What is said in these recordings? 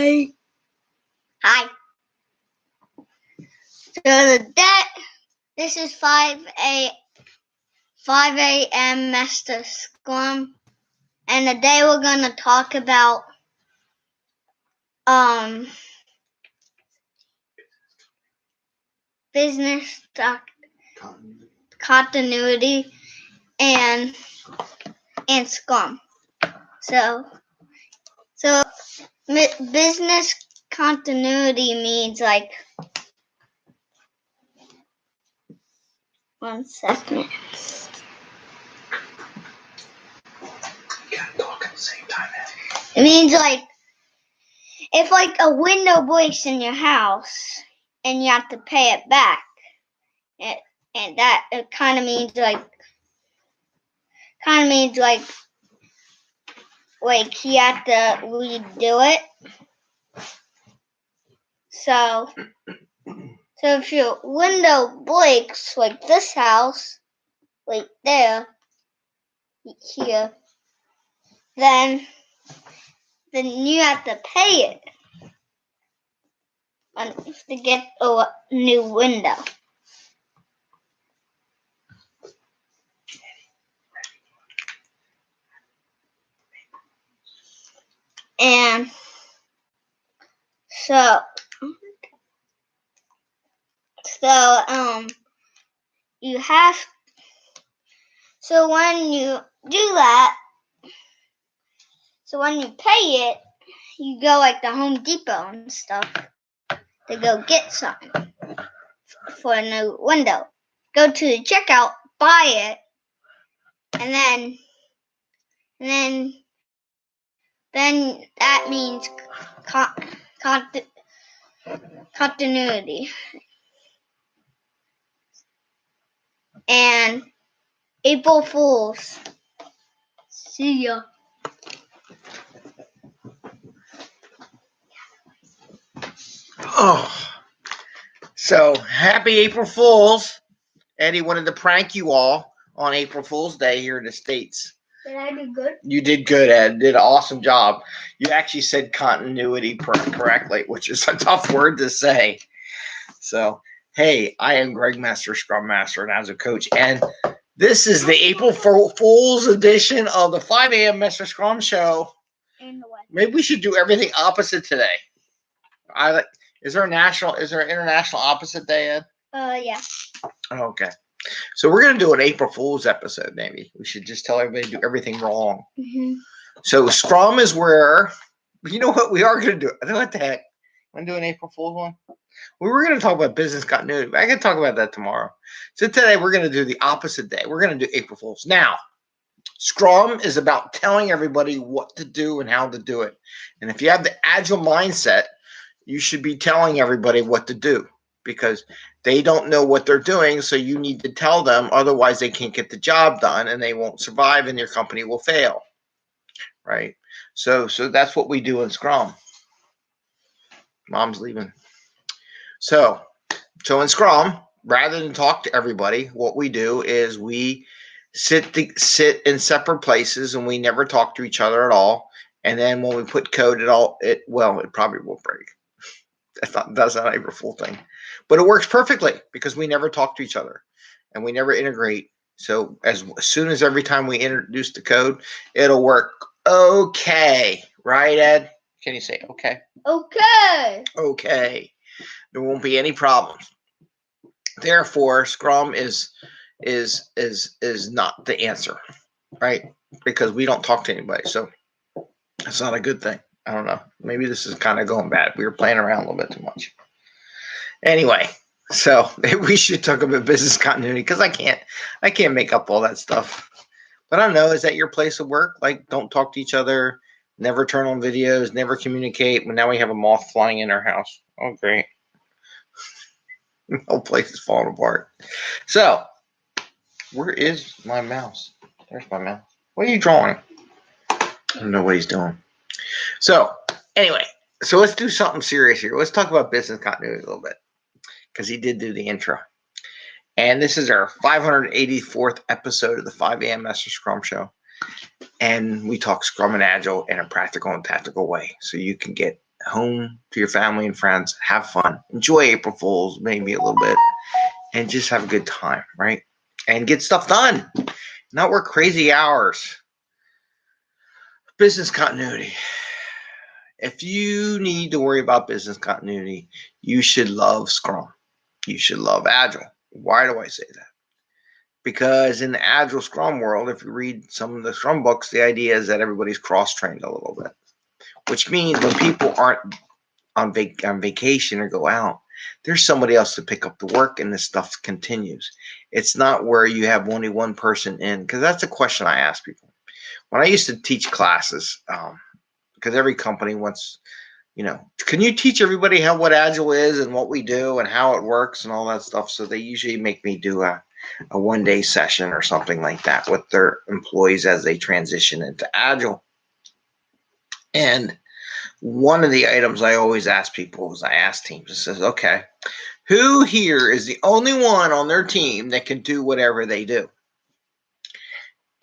Hi. Hi. So this is 5 a.m. Mester Scrum, and today we're gonna talk about business continuity and Scrum. So business continuity means like 1 second. You gotta talk at the same time. It means like if like a window breaks in your house and you have to pay it back, and that it kind of means like you have to redo it. So if your window breaks like this house, like there, here, then you have to pay it to get a new window. And so you have, so when you do that, so when you pay it, you go like the Home Depot and stuff to go get something for a new window. Go to the checkout, buy it, and then that means continuity. And April Fools. See ya. Oh, so happy April Fools. Eddie wanted to prank you all on April Fool's Day here in the States. Did I do good? You did good, Ed. Did an awesome job. You actually said continuity correctly, which is a tough word to say. So, hey, I am Greg, Mester Scrum Master, and as a coach, and this is the April Fool's edition of the 5 a.m. Mester Scrum Show. Maybe we should do everything opposite today. Is there an international opposite day, Ed? Yeah. Okay. So we're going to do an April Fool's episode, maybe. We should just tell everybody to do everything wrong. Mm-hmm. So Scrum is where, you know what, we are going to do. What the heck? Want to do an April Fool's one? We were going to talk about business continuity. I can talk about that tomorrow. So today we're going to do the opposite day. We're going to do April Fool's. Now, Scrum is about telling everybody what to do and how to do it. And if you have the Agile mindset, you should be telling everybody what to do because they don't know what they're doing. So you need to tell them. Otherwise, they can't get the job done and they won't survive and your company will fail. Right? So that's what we do in Scrum. Mom's leaving. So in Scrum, rather than talk to everybody, what we do is we sit in separate places and we never talk to each other at all. And then when we put code, it probably will break. That's not an April Fool thing, but it works perfectly because we never talk to each other and we never integrate. So as soon as every time we introduce the code, it'll work. Okay, right, Ed? Can you say okay? Okay. Okay. There won't be any problems. Therefore, Scrum is not the answer, right? Because we don't talk to anybody, so it's not a good thing. I don't know. Maybe this is kind of going bad. We were playing around a little bit too much. Anyway, so maybe we should talk about business continuity because I can't make up all that stuff. But I don't know. Is that your place of work? Like, don't talk to each other, never turn on videos, never communicate. But now we have a moth flying in our house. Oh, great. The whole place is falling apart. So, where is my mouse? There's my mouse. What are you drawing? I don't know what he's doing. So, anyway, let's do something serious here. Let's talk about business continuity a little bit because he did do the intro. And this is our 584th episode of the 5 a.m. Mester Scrum Show. And we talk Scrum and Agile in a practical and tactical way so you can get home to your family and friends. Have fun. Enjoy April Fools, maybe a little bit, and just have a good time, right? And get stuff done. Not work crazy hours. Business continuity. If you need to worry about business continuity, you should love Scrum. You should love Agile. Why do I say that? Because in the Agile Scrum world, if you read some of the Scrum books, the idea is that everybody's cross-trained a little bit, which means when people aren't on vacation or go out, there's somebody else to pick up the work and this stuff continues. It's not where you have only one person in, because that's a question I ask people. When I used to teach classes, because every company wants, can you teach everybody what Agile is and what we do and how it works and all that stuff? So they usually make me do a one-day session or something like that with their employees as they transition into Agile. And one of the items I always ask people is I ask teams, it says, okay, who here is the only one on their team that can do whatever they do?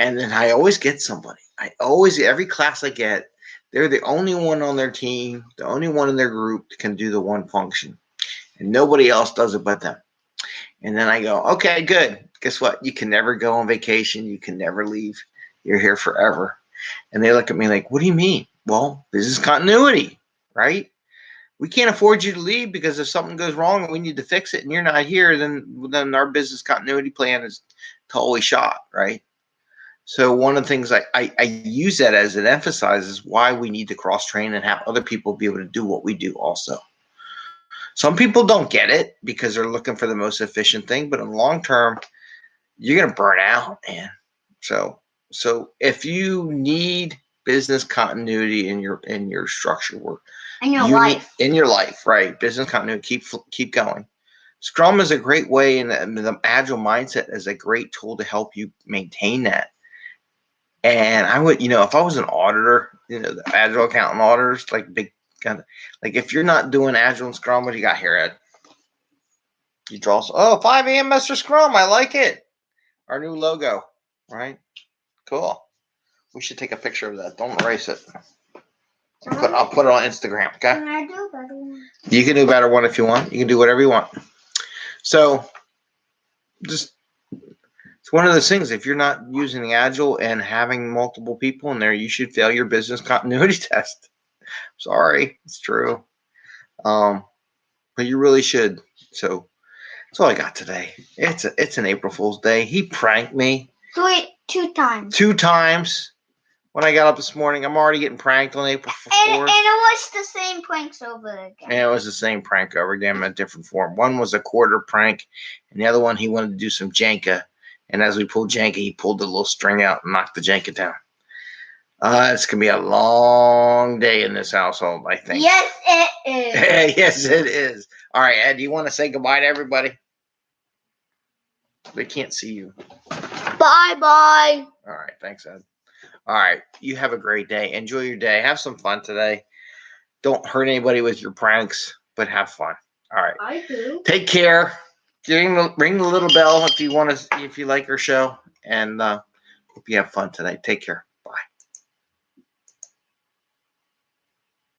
And then I always get somebody. Every class I get, they're the only one on their team, the only one in their group that can do the one function. And nobody else does it but them. And then I go, okay, good. Guess what? You can never go on vacation. You can never leave. You're here forever. And they look at me like, what do you mean? Well, business continuity, right? We can't afford you to leave, because if something goes wrong and we need to fix it and you're not here, then our business continuity plan is totally shot, right? So one of the things I use that as it emphasizes why we need to cross-train and have other people be able to do what we do also. Some people don't get it because they're looking for the most efficient thing, but in the long term, you're going to burn out, man. So if you need business continuity in your structure work, in your life, right? Business continuity, keep going. Scrum is a great way, and the Agile mindset is a great tool to help you maintain that. And I would, if I was an auditor, the Agile accountant auditors, like big kind of, like if you're not doing Agile and Scrum, what do you got here, Ed? You draw, 5 a.m. Mester Scrum. I like it. Our new logo, right? Cool. We should take a picture of that. Don't erase it. I'll put it on Instagram, okay? Can I do a better one? You can do a better one if you want. You can do whatever you want. So, it's one of those things. If you're not using the Agile and having multiple people in there, you should fail your business continuity test. Sorry, it's true. But you really should. So that's all I got today. It's an April Fool's Day. He pranked me. Two times. 2 times. When I got up this morning, I'm already getting pranked on April 4th. And it was the same pranks over again. And it was the same prank over again in a different form. One was a quarter prank, and the other one he wanted to do some Jenga. And as we pulled Jenga, he pulled the little string out and knocked the Jenga down. It's going to be a long day in this household, I think. Yes, it is. Yes, it is. All right, Ed, do you want to say goodbye to everybody? They can't see you. Bye-bye. All right, thanks, Ed. All right, you have a great day. Enjoy your day. Have some fun today. Don't hurt anybody with your pranks, but have fun. All right. I do. Take care. Ring the little bell if you like our show, and hope you have fun today. Take care.